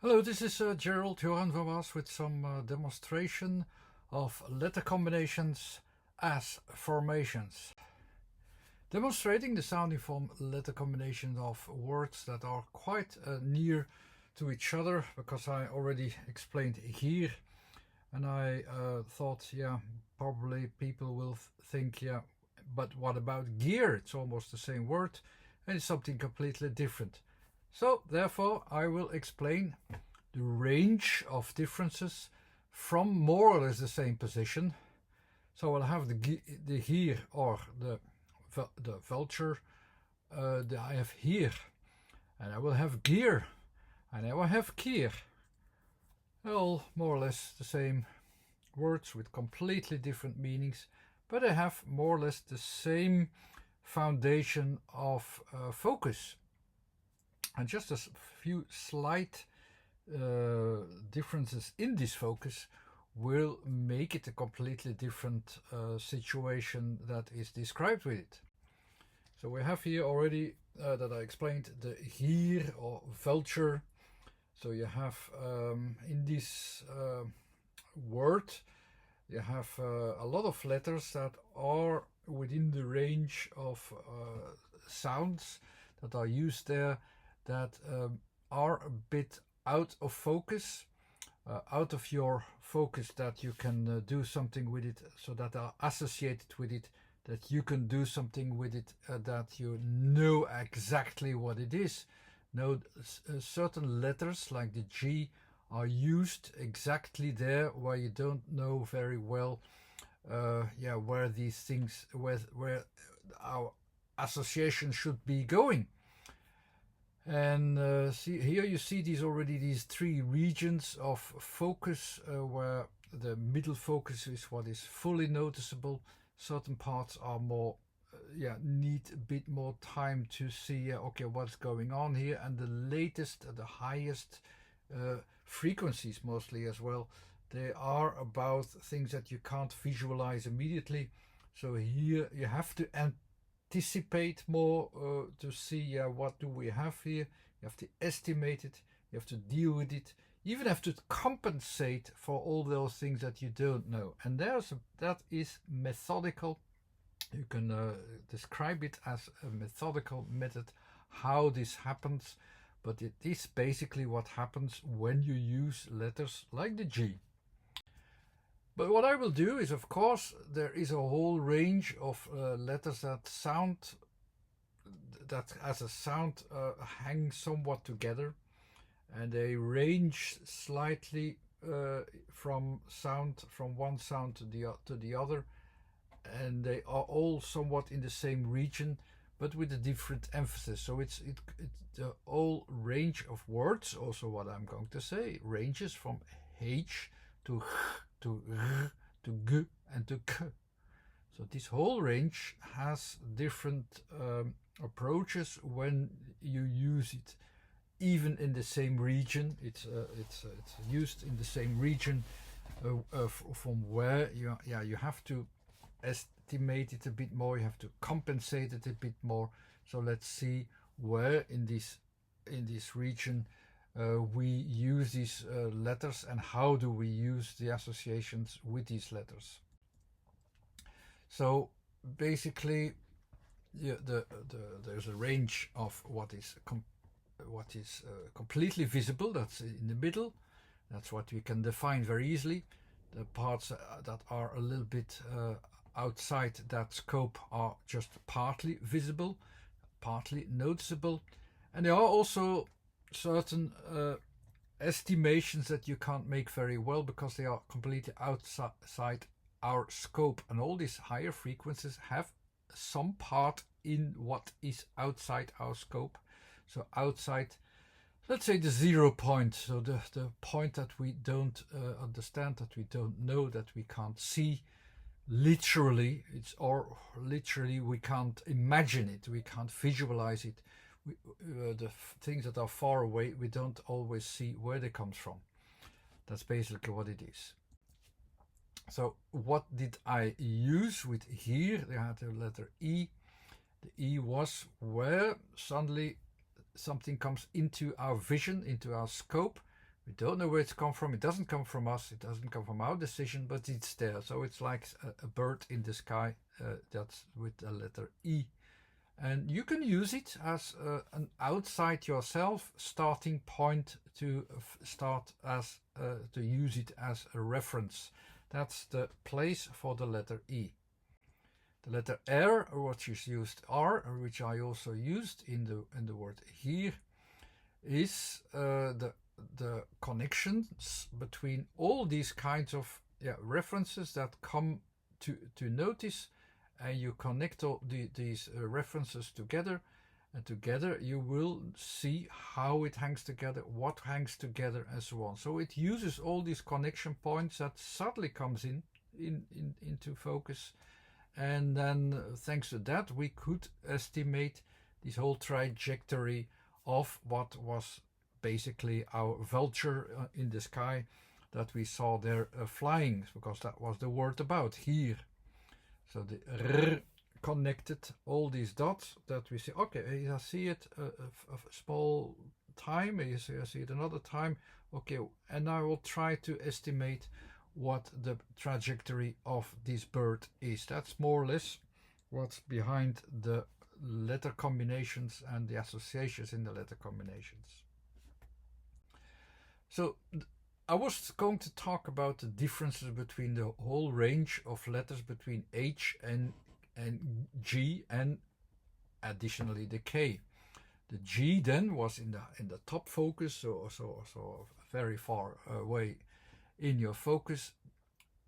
Hello, this is Gerald-Johan Vanoise with some demonstration of letter combinations as formations. Demonstrating the sounding form letter combinations of words that are quite near to each other, because I already explained GIER, and I thought, probably people will think, but what about GEAR? It's almost the same word and it's something completely different. So therefore I will explain the range of differences from more or less the same position. So I'll have the GIER or the vulture, I have here, and I will have GEAR, and I will have KIER. All more or less the same words with completely different meanings, but they have more or less the same foundation of focus. And just a few slight differences in this focus will make it a completely different situation that is described with it. So we have here already that I explained the GIER or vulture. So you have in this word you have a lot of letters that are within the range of sounds that are used there that are a bit out of focus, out of your focus, that you can do something with it, so that are associated with it, that you can do something with it, that you know exactly what it is. Now certain letters like the G are used exactly there where you don't know very well where these things, where our association should be going. And see here you see these three regions of focus, where the middle focus is what is fully noticeable. Certain parts are more need a bit more time to see okay, what's going on here, and the highest frequencies mostly as well, they are about things that you can't visualize immediately. So here you have to anticipate more to see what do we have here. You have to estimate it, you have to deal with it, you even have to compensate for all those things that you don't know. And that is methodical. You can describe it as a methodical method how this happens, but it is basically what happens when you use letters like the G. But what I will do is, of course, there is a whole range of letters that as a sound hang somewhat together, and they range slightly from one sound to the other, and they are all somewhat in the same region, but with a different emphasis. So it's the whole range of words, also what I'm going to say, ranges from H to H to R to G and to K. So this whole range has different approaches when you use it, even in the same region. It's used in the same region from where you have to estimate it a bit more, you have to compensate it a bit more. So let's see where in this region we use these letters, and how do we use the associations with these letters. So basically there's a range of what is completely visible, that's in the middle. That's what we can define very easily. The parts that are a little bit outside that scope are just partly visible, partly noticeable, and there are also certain estimations that you can't make very well because they are completely outside our scope, and all these higher frequencies have some part in what is outside our scope. So outside, let's say, the 0 point, so the point that we don't understand, that we don't know, that we can't see literally, literally we can't imagine it, we can't visualize it. The things that are far away, we don't always see where they come from. That's basically what it is. So what did I use with here? They had the letter E. The E was where suddenly something comes into our vision, into our scope, We don't know where it's come from. It doesn't come from us. It doesn't come from our decision, but it's there. So it's like a bird in the sky that's with the letter E. And you can use it as an outside yourself starting point to start as to use it as a reference. That's the place for the letter E. The letter R, which is used R, which I also used in the word here, is the connections between all these kinds of references that come to notice, and you connect all these references together, and together you will see how it hangs together, what hangs together, and so on. So it uses all these connection points that suddenly comes into focus, and then thanks to that we could estimate this whole trajectory of what was basically our vulture in the sky that we saw there flying, because that was the word about here. So the R connected all these dots that we see. Okay, I see it a small time, I see it another time. Okay, and I will try to estimate what the trajectory of this bird is. That's more or less what's behind the letter combinations and the associations in the letter combinations. So I was going to talk about the differences between the whole range of letters between H and G, and additionally the K. The G then was in the top focus, so very far away in your focus.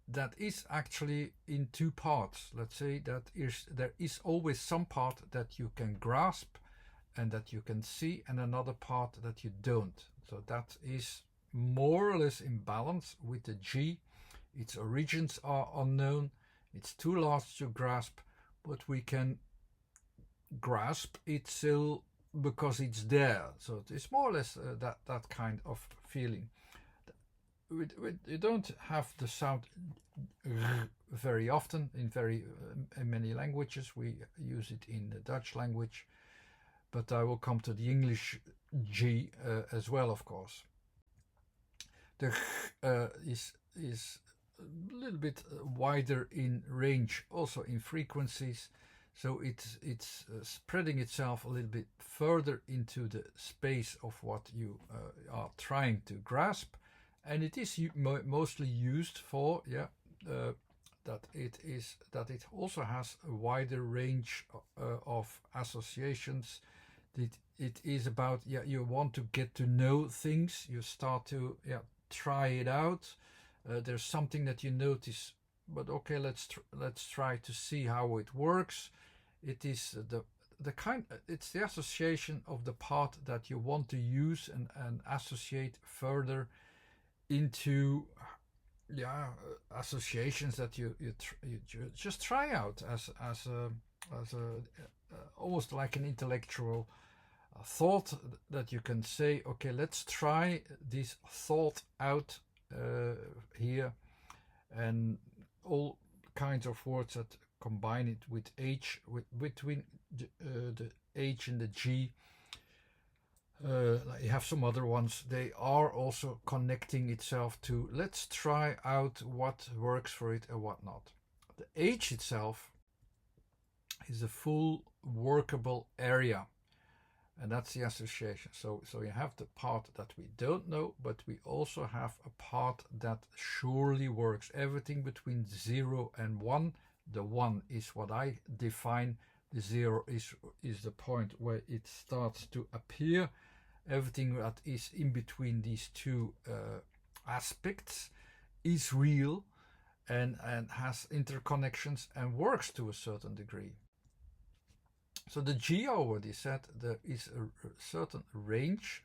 That is actually in two parts. Let's say that there is always some part that you can grasp and that you can see, and another part that you don't. So that is more or less in balance with the G. Its origins are unknown. It's too large to grasp, but we can grasp it still because it's there. So it's more or less that kind of feeling. You don't have the sound very often in many languages. We use it in the Dutch language, but I will come to the English G as well, of course. The is a little bit wider in range, also in frequencies, so it's spreading itself a little bit further into the space of what you are trying to grasp, and it is mostly used for that it also has a wider range of associations. It is about you want to get to know things, you start to try it out. There's something that you notice, but okay, let's try to see how it works. It is it's the association of the part that you want to use and associate further into associations that you just try out as a almost like an intellectual thought that you can say, okay, let's try this thought out here, and all kinds of words that combine it with H, between the H and the G. You have some other ones. They are also connecting itself to let's try out what works for it and what not. The H itself is a full workable area, and that's the association. So you have the part that we don't know, but we also have a part that surely works. Everything between 0 and 1. The 1 is what I define. The 0 is the point where it starts to appear. Everything that is in between these two aspects is real and has interconnections and works to a certain degree. So the G, I already said, there is a certain range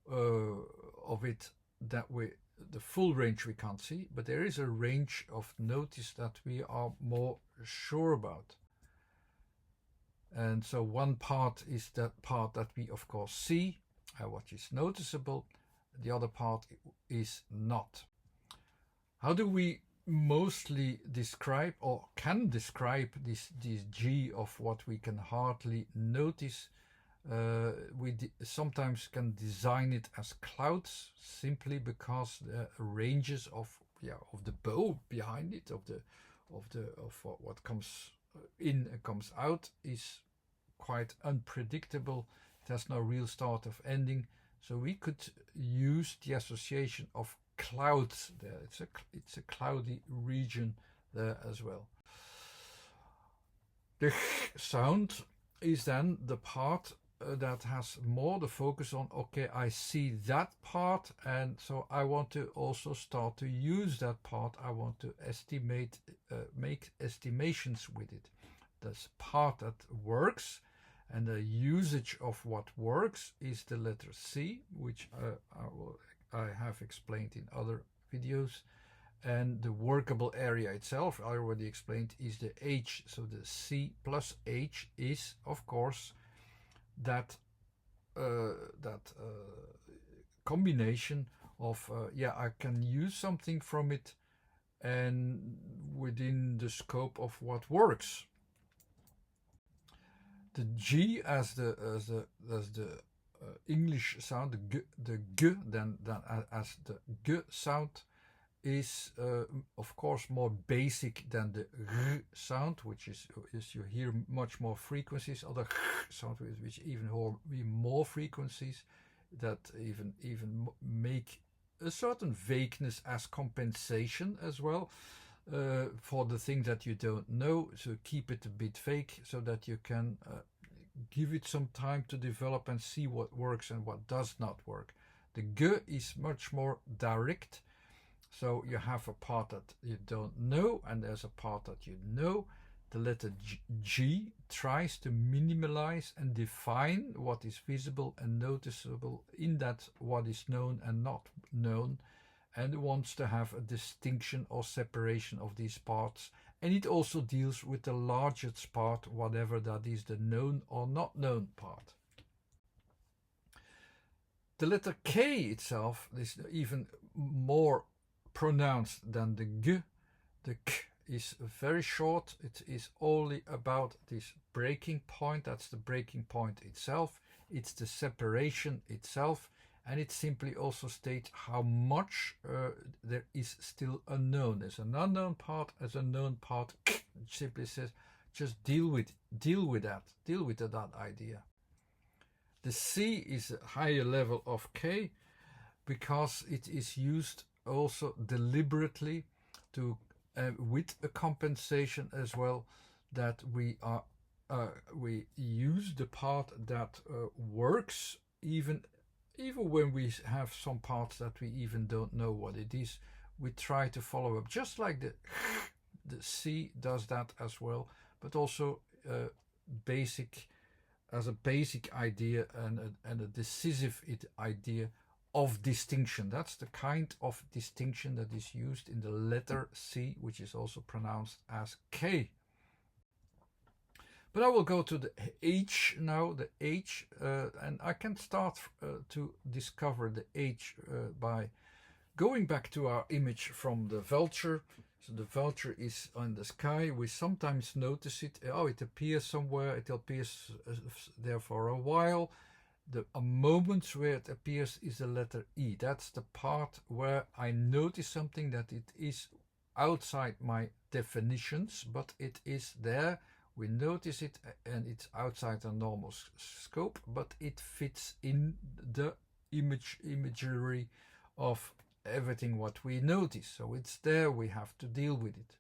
of it that the full range we can't see, but there is a range of notice that we are more sure about. And so one part is that part that we of course see, what is noticeable. The other part is not. How do we mostly describe or can describe this G of what we can hardly notice? We sometimes can design it as clouds simply because the ranges of the bow behind it, of what comes in and comes out, is quite unpredictable. It has no real start of ending, so we could use the association of clouds there. It's a cloudy region there as well. The sound is then the part that has more the focus on, okay, I see that part, and so I want to also start to use that part. I want to estimate, make estimations with it. This part that works, and the usage of what works is the letter C, which I have explained in other videos. And the workable area itself, I already explained, is the H. So the C plus H is, of course, that combination of I can use something from it and within the scope of what works. The G as the English sound, the G, then as the G sound, is of course more basic than the R sound, which is you hear much more frequencies. Other sound which even have more frequencies that even make a certain vagueness as compensation as well for the thing that you don't know. So keep it a bit vague so that you can give it some time to develop and see what works and what does not work. The G is much more direct. So you have a part that you don't know, and there's a part that you know. The letter G tries to minimalize and define what is visible and noticeable in that what is known and not known, and wants to have a distinction or separation of these parts. And it also deals with the largest part, whatever that is, the known or not known part. The letter K itself is even more pronounced than the G. The K is very short. It is only about this breaking point. That's the breaking point itself. It's the separation itself, and it simply also states how much there is still unknown. There's an unknown part as a known part. It simply says just deal with that idea. The C is a higher level of K because it is used also deliberately to with a compensation as well, that we use the part that works even when we have some parts that we even don't know what it is. We try to follow up, just like the C does that as well, but also basic idea and a decisive idea of distinction. That's the kind of distinction that is used in the letter C, which is also pronounced as K. But I will go to the H now, the H, and I can start to discover the H by going back to our image from the vulture. So the vulture is on the sky. We sometimes notice it. Oh, it appears somewhere. It appears there for a while. The moment where it appears is the letter E. That's the part where I notice something that it is outside my definitions, but it is there. We notice it and it's outside the normal scope, but it fits in the imagery of everything what we notice. So it's there, we have to deal with it.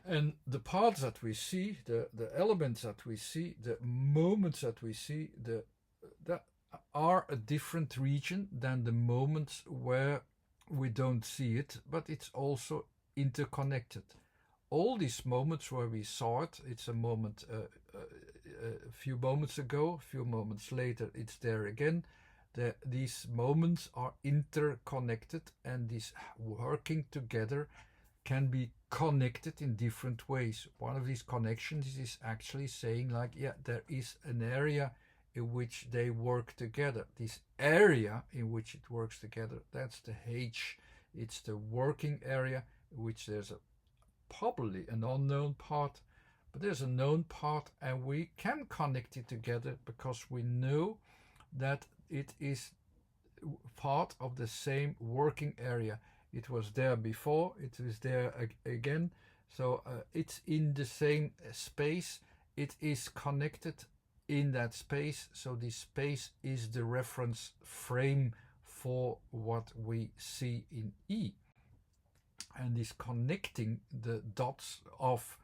And the parts that we see, the elements that we see, the moments that we see, that are a different region than the moments where we don't see it, but it's also interconnected. All these moments where we saw it, it's a moment a few moments ago, a few moments later, it's there again. These moments are interconnected, and these working together can be connected in different ways. One of these connections is actually saying like, yeah, there is an area in which they work together. This area in which it works together, that's the H. It's the working area in which there's probably an unknown part, but there's a known part, and we can connect it together because we know that it is part of the same working area. It was there before, it is there again, so it's in the same space, it is connected in that space, so this space is the reference frame for what we see in E, and is connecting the dots of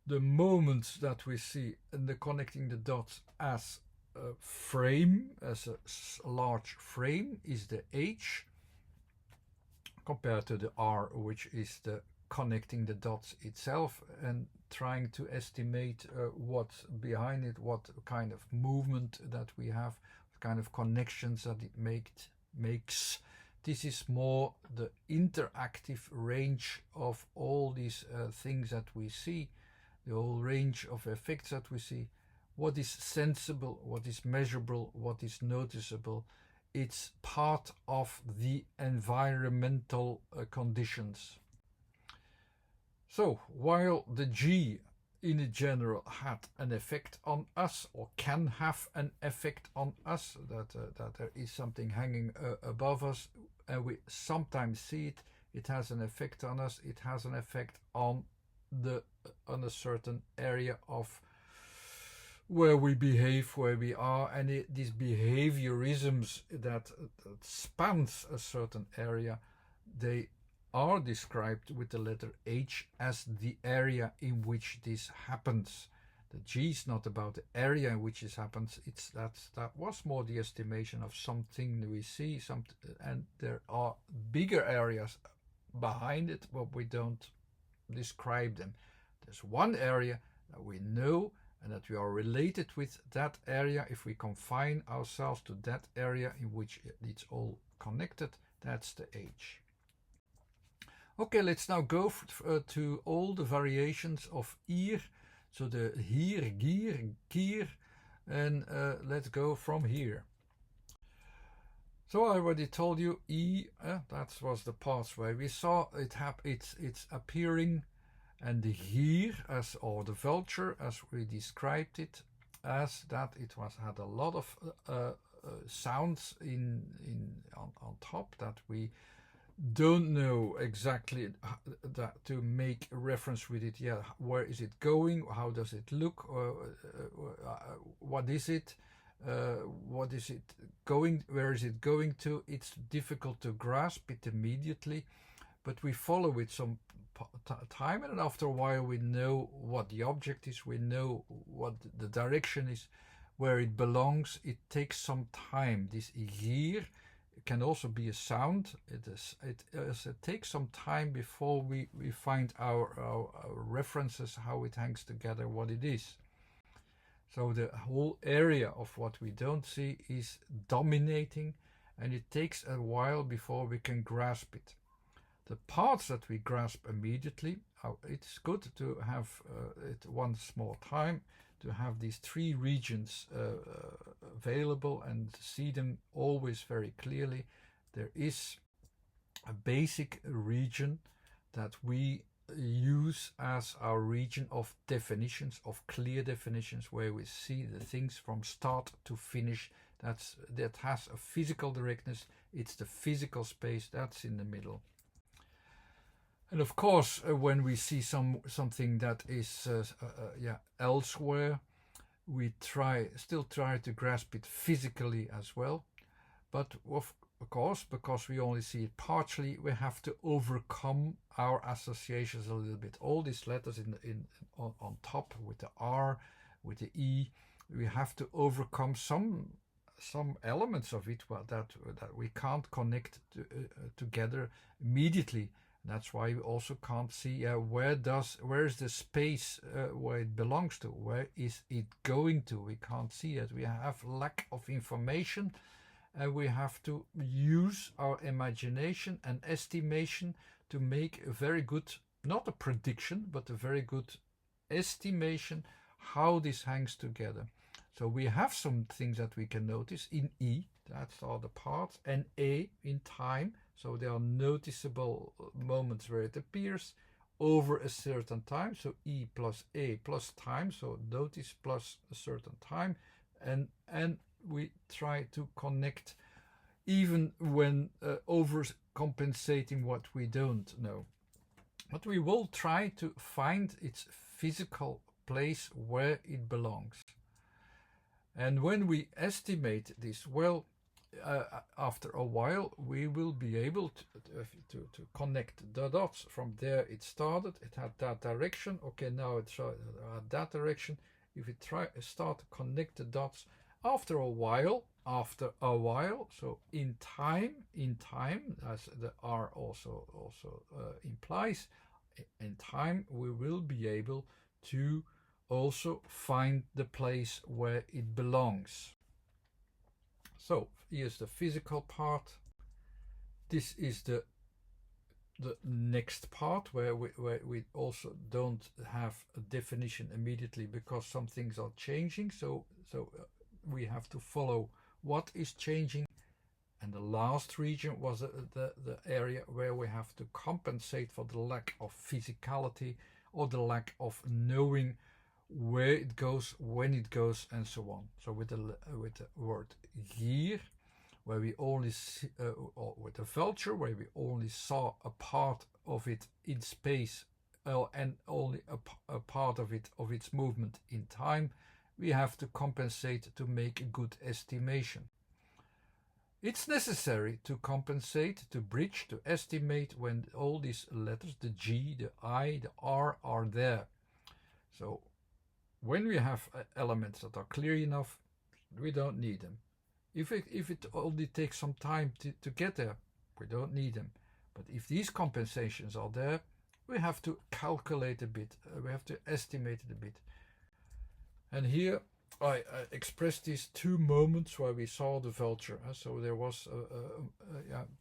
the moments that we see, and the connecting the dots as a frame, as a large frame, is the H, compared to the R, which is the connecting the dots itself and trying to estimate what's behind it, what kind of movement that we have, what kind of connections that it makes. This is more the interactive range of all these things that we see, the whole range of effects that we see. What is sensible, what is measurable, what is noticeable. It's part of the environmental conditions. So while the G in general had an effect on us, or can have an effect on us, that there is something hanging above us, and we sometimes see it, it has an effect on us, it has an effect on a certain area of where we behave, where we are, and these behaviorisms that spans a certain area, they are described with the letter H as the area in which this happens. The G is not about the area in which this happens. It's that was more the estimation of something we see, and there are bigger areas behind it, but we don't describe them. There's one area that we know and that we are related with that area. If we confine ourselves to that area in which it's all connected, that's the H. Okay, let's now go to all the variations of EAR. So the GEAR, GIER, KIER, and let's go from here. So I already told you E, that was the parts where we saw it's appearing, and the GIER, or the vulture, as we described it, as that it had a lot of sounds on top that we don't know exactly that to make a reference with it. Yeah, where is it going? How does it look? What is it? What is it going? Where is it going to? It's difficult to grasp it immediately, but we follow it some time, and after a while we know what the object is, we know what the direction is, where it belongs. It takes some time. This GEAR can also be a sound. It takes some time before we find our references, how it hangs together, what it is. So the whole area of what we don't see is dominating, and it takes a while before we can grasp it. The parts that we grasp immediately, it's good to have it once more time, to have these three regions available and see them always very clearly. There is a basic region that we use as our region of definitions, of clear definitions, where we see the things from start to finish. That has a physical directness. It's the physical space that's in the middle. And of course, when we see something that is elsewhere, we still try to grasp it physically as well. But of course, because we only see it partially, we have to overcome our associations a little bit. All these letters on top, with the R, with the E, we have to overcome some elements of it that we can't connect together immediately. That's why we also can't see where is the space where it belongs to, where is it going to. We can't see it. We have lack of information, and we have to use our imagination and estimation to make a very good, not a prediction, but a very good estimation how this hangs together. So we have some things that we can notice in E, that's all the parts, and A in time. So there are noticeable moments where it appears. over a certain time, so E plus A plus time, so notice plus a certain time, and we try to connect even when overcompensating what we don't know. But we will try to find its physical place where it belongs. And when we estimate this, well, after a while we will be able to connect the dots. From there it started, it had that direction, okay, now it's that direction. If we start to connect the dots after a while, so in time, as the R also implies, in time we will be able to also find the place where it belongs. So here's the physical part. This is the next part where we also don't have a definition immediately because some things are changing. So we have to follow what is changing. And the last region was the area where we have to compensate for the lack of physicality or the lack of knowing where it goes, when it goes, and so on. So with the word GIER, where we only see, or with the vulture, where we only saw a part of it in space, and only a part of its movement in time, we have to compensate to make a good estimation. It's necessary to compensate, to bridge, to estimate when all these letters, the G, the I, the R, are there. So when we have elements that are clear enough, we don't need them. If it only takes some time to get there, we don't need them. But if these compensations are there, we have to calculate a bit, we have to estimate it a bit. And here I expressed these two moments where we saw the vulture. So there was,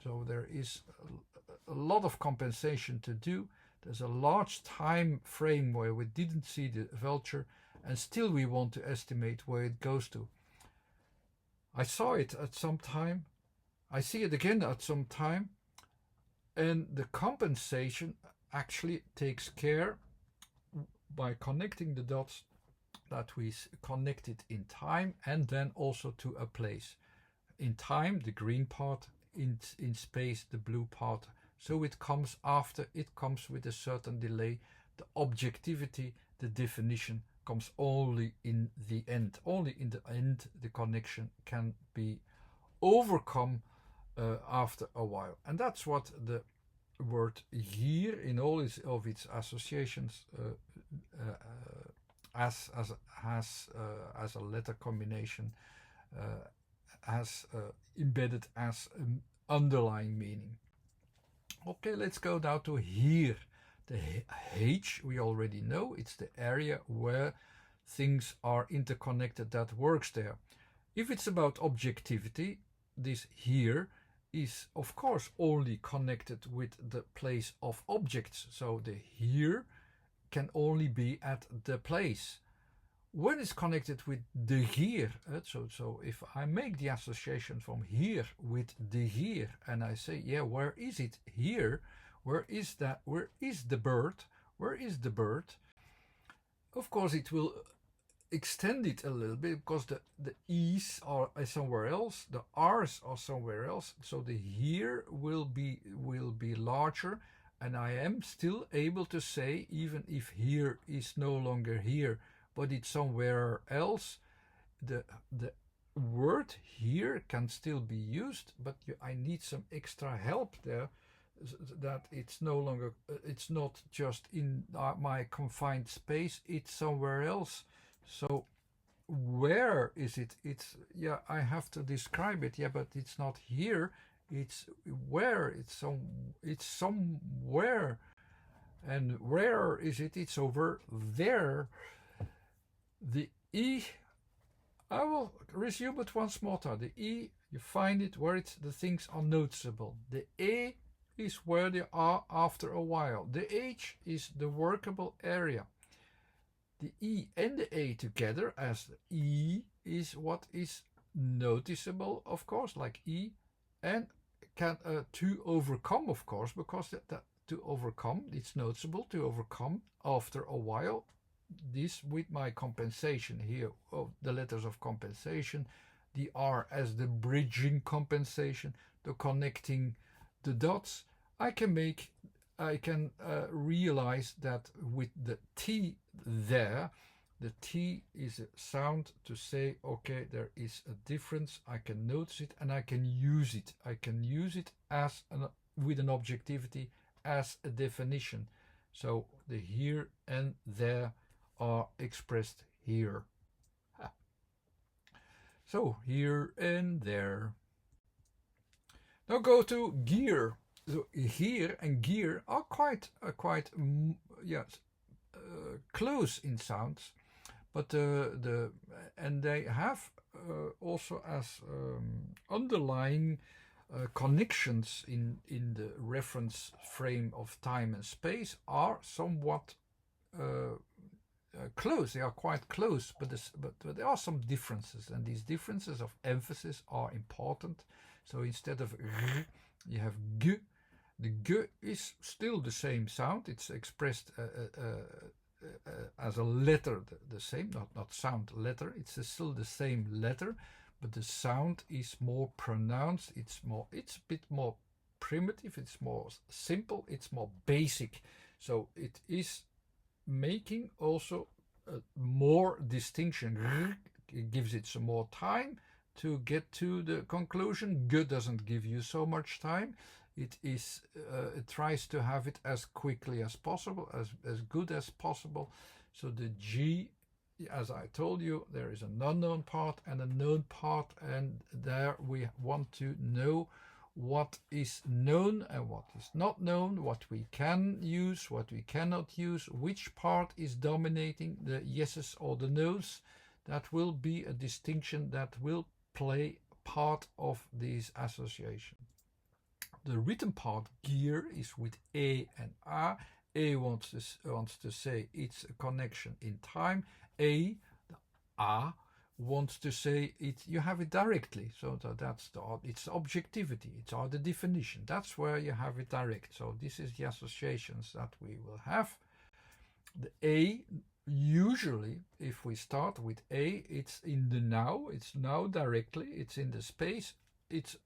so there is a lot of compensation to do. There's a large time frame where we didn't see the vulture, and still we want to estimate where it goes to. I saw it at some time, I see it again at some time, and the compensation actually takes care by connecting the dots that we connect it in time and then also to a place. In time, the green part, in space, the blue part. So it comes after, it comes with a certain delay. The objectivity, the definition comes only in the end. Only in the end the connection can be overcome after a while. And that's what the word GIER in all of its associations as a letter combination has embedded as an underlying meaning. Okay, let's go now to HIER. The H we already know, it's the area where things are interconnected that works there. If it's about objectivity, this HIER is of course only connected with the place of objects. So the HIER can only be at the place. When it's connected with the GIER, so if I make the association from HIER with the GIER and I say, yeah, where is it here? Where is that? Where is the bird? Where is the bird? Of course, it will extend it a little bit because the E's are somewhere else, the R's are somewhere else. So the HIER will be larger, and I am still able to say, even if HIER is no longer here, but it's somewhere else, the word HIER can still be used, but I need some extra help there, that it's no longer, it's not just in my confined space, it's somewhere else. So where is it? It's, yeah, I have to describe it, yeah, but it's not here, it's where, it's somewhere. And where is it? It's over there. The E, I will resume it once more time. The E, you find it where the things are noticeable. The A is where they are after a while. The H is the workable area. The E and the A together as E is what is noticeable, of course, like E, and can to overcome, of course, because to overcome. It's noticeable to overcome after a while. This with my compensation here of the letters of compensation, the R as the bridging compensation, the connecting the dots. I can realize that with the T there, the T is a sound to say, okay, there is a difference. I can notice it and I can use it. I can use it as with an objectivity as a definition. So the here and there are expressed here. So here and there. Now go to GEAR. So here and GEAR are quite close in sounds, but and they have also as underlying connections in the reference frame of time and space are somewhat close. They are quite close, but there are some differences, and these differences of emphasis are important. So instead of r, you have g. The g is still the same sound. It's expressed as a letter, the same, not sound, letter. It's still the same letter, but the sound is more pronounced. It's a bit more primitive. It's more simple. It's more basic. So it is making also more distinction. It gives it some more time to get to the conclusion. G doesn't give you so much time. It tries to have it as quickly as possible, as good as possible. So the G, as I told you, there is an unknown part and a known part, and there we want to know what is known and what is not known, what we can use, what we cannot use, which part is dominating, the yeses or the nos. That will be a distinction that will play part of this association. The written part, GEAR, is with A and A. A wants to say it's a connection in time. A, the A, wants to say it. You have it directly. So it's objectivity. It's the definition. That's where you have it direct. So this is the associations that we will have. The A, usually, if we start with A, it's in the now. It's now directly. It's in the space. It's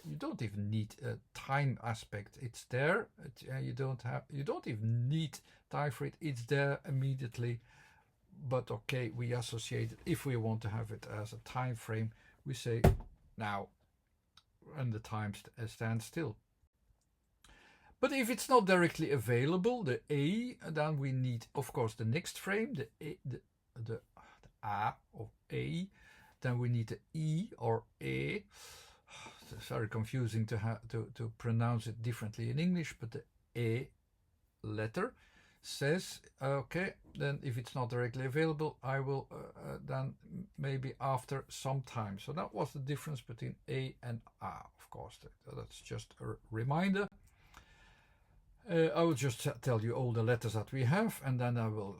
you don't even need a time aspect. It's there. You don't even need time for it. It's there immediately. But okay, we associate it. If we want to have it as a time frame, we say now, and the time stands still. But if it's not directly available, the A, then we need, of course, the next frame, the A of A. Then we need the E or A. It's very confusing to pronounce it differently in English, but the A letter says, okay, then if it's not directly available, I will then maybe after some time. So that was the difference between A and A, of course. That's just a reminder. I will just tell you all the letters that we have, and then I will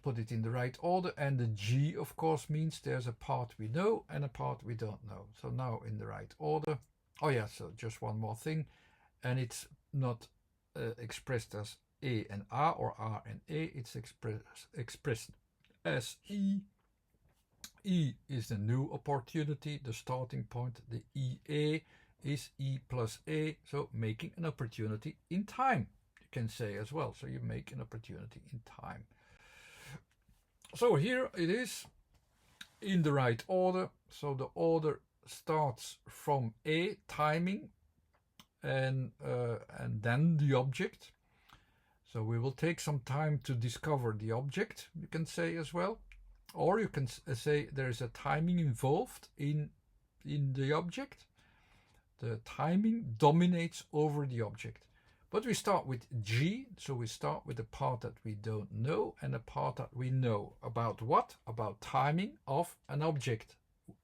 put it in the right order. And the G, of course, means there's a part we know and a part we don't know. So now in the right order. Oh yeah, so just one more thing. And it's not expressed as A and A or R and A. It's expressed as E. E is the new opportunity, the starting point. The EA is E plus A, so making an opportunity in time. Can say as well. So you make an opportunity in time. So here it is in the right order. So the order starts from A, timing, and then the object. So we will take some time to discover the object, you can say as well. Or you can say there is a timing involved in the object. The timing dominates over the object. But we start with G, so we start with the part that we don't know and the part that we know. About what? About timing of an object.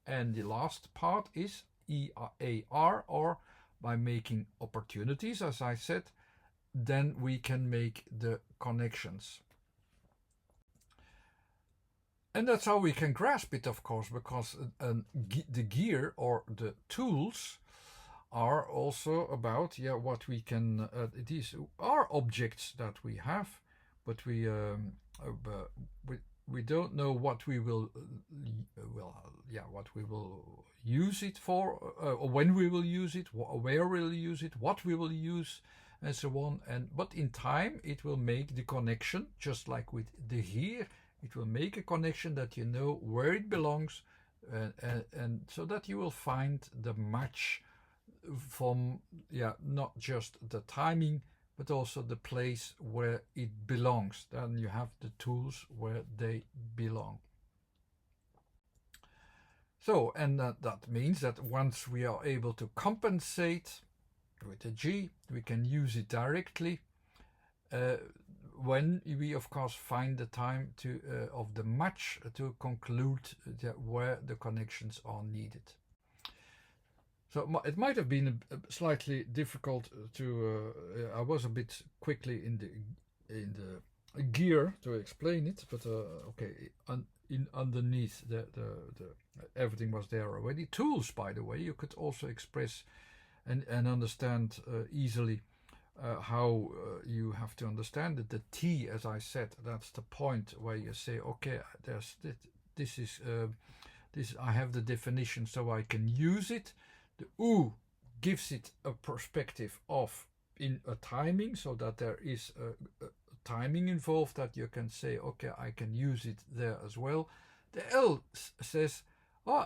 And the last part is EAR, or by making opportunities, as I said, then we can make the connections. And that's how we can grasp it, of course, because the GEAR or the tools are also about what we can. These are objects that we have, but we don't know what we will what we will use it for, or when we will use it, where we'll use it, what we will use, and so on. But in time it will make the connection, just like with the GEAR. It will make a connection that you know where it belongs, and so that you will find the match from not just the timing but also the place where it belongs. Then you have the tools where they belong. So, and that means that once we are able to compensate with the G, we can use it directly when we of course find the time to of the match to conclude where the connections are needed. So it might have been slightly difficult to. I was a bit quickly in the GEAR to explain it, but okay. Underneath the everything was there already. Tools, by the way, you could also express and understand easily how you have to understand it. The T, as I said, that's the point where you say, okay, this is I have the definition, so I can use it. The U gives it a perspective of in a timing, so that there is a timing involved, that you can say, okay, I can use it there as well. The L says, oh,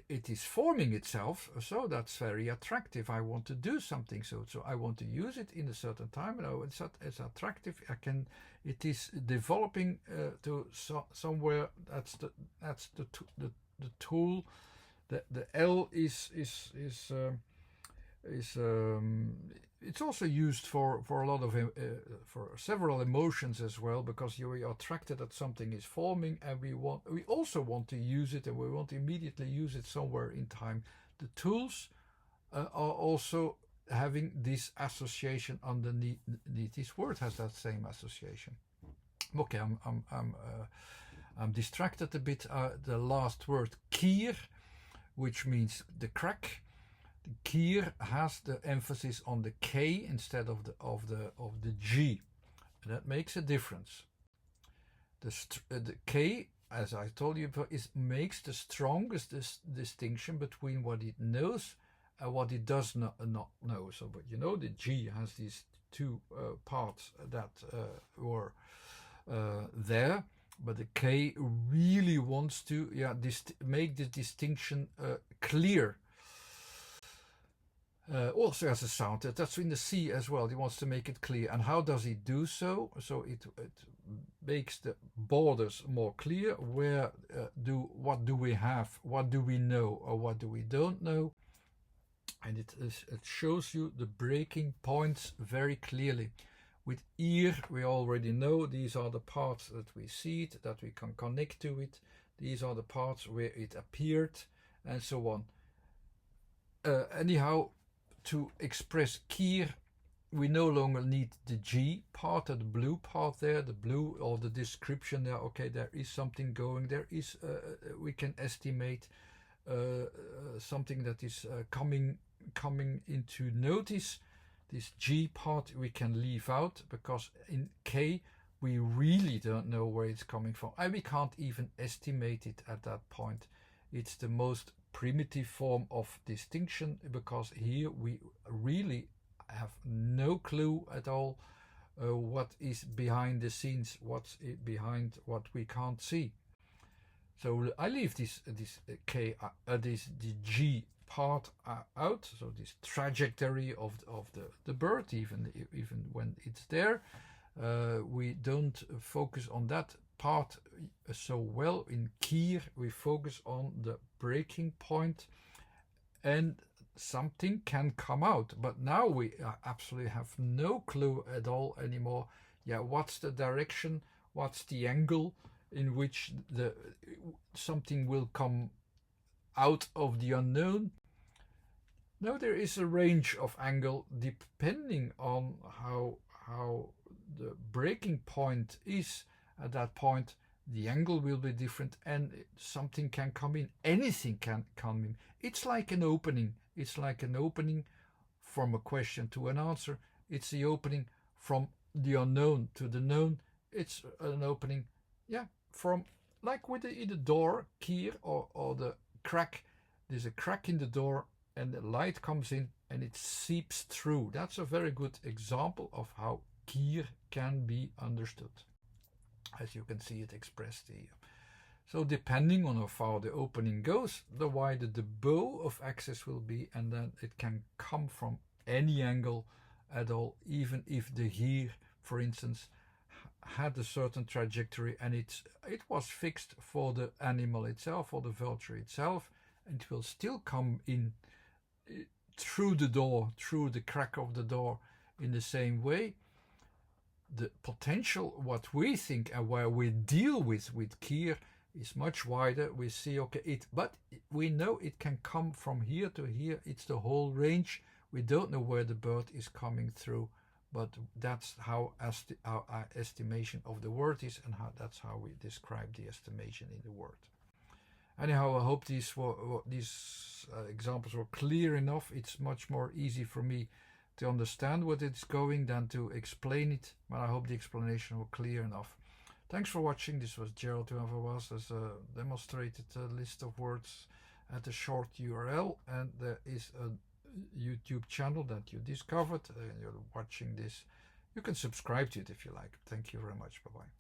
it is forming itself, so that's very attractive. I want to do something, so I want to use it in a certain time. No, it's attractive. It is developing to somewhere. That's the tool. The L is it's also used for a lot of for several emotions as well, because you are attracted that something is forming, and we also want to use it, and we want to immediately use it somewhere in time. The tools are also having this association underneath. This word has that same association. Okay, I'm distracted a bit. The last word, KIER, which means the crack. The KIER has the emphasis on the K instead of the G. That makes a difference. The K, as I told you before, makes the strongest distinction between what it knows and what it does not know. So, but you know, the G has these two parts that were there. But the K really wants to make the distinction clear. Also has a sound that's in the C as well. He wants to make it clear. And how does he do so? So it makes the borders more clear. What do we have? What do we know? Or what do we don't know? And it shows you the breaking points very clearly. With EAR, we already know these are the parts that we see it, that we can connect to it. These are the parts where it appeared, and so on. Anyhow, to express KIER, we no longer need the G part, or the blue part there, the blue, or the description there. Okay, there is something going. There is, we can estimate something that is coming into notice. This G part we can leave out, because in K we really don't know where it's coming from, and we can't even estimate it at that point. It's the most primitive form of distinction, because here we really have no clue at all what is behind the scenes, what's behind what we can't see. So I leave this the G part out, so this trajectory of the bird, even when it's there, we don't focus on that part so well. In KIER we focus on the breaking point, and something can come out, but now we absolutely have no clue at all anymore. What's the direction, what's the angle in which something will come out of the unknown? Now there is a range of angle depending on how the breaking point is at that point. the angle will be different, and something can come in, anything can come in. It's like an opening. It's like an opening from a question to an answer. It's the opening from the unknown to the known. It's an opening, yeah, from like with the door key or the crack. There's a crack in the door and the light comes in and it seeps through. That's a very good example of how GEAR can be understood, as you can see it expressed here. So depending on how far the opening goes, the wider the bow of access will be, and then it can come from any angle at all, even if the GIER, for instance, had a certain trajectory and it was fixed for the animal itself, for the vulture itself, and it will still come in through the door, through the crack of the door in the same way. The potential, what we think and where we deal with GEAR is much wider. We see, okay, but we know it can come from here to here. It's the whole range. We don't know where the bird is coming through, but that's how our estimation of the word is, and that's how we describe the estimation in the word. Anyhow, I hope these examples were clear enough. It's much more easy for me to understand what it's going than to explain it, but I hope the explanation was clear enough. Thanks for watching. This was Gerald-Johan Vanoise as a demonstrated list of words at a short URL, and there is a YouTube channel that you discovered and you're watching this. You can subscribe to it if you like. Thank you very much. Bye-bye.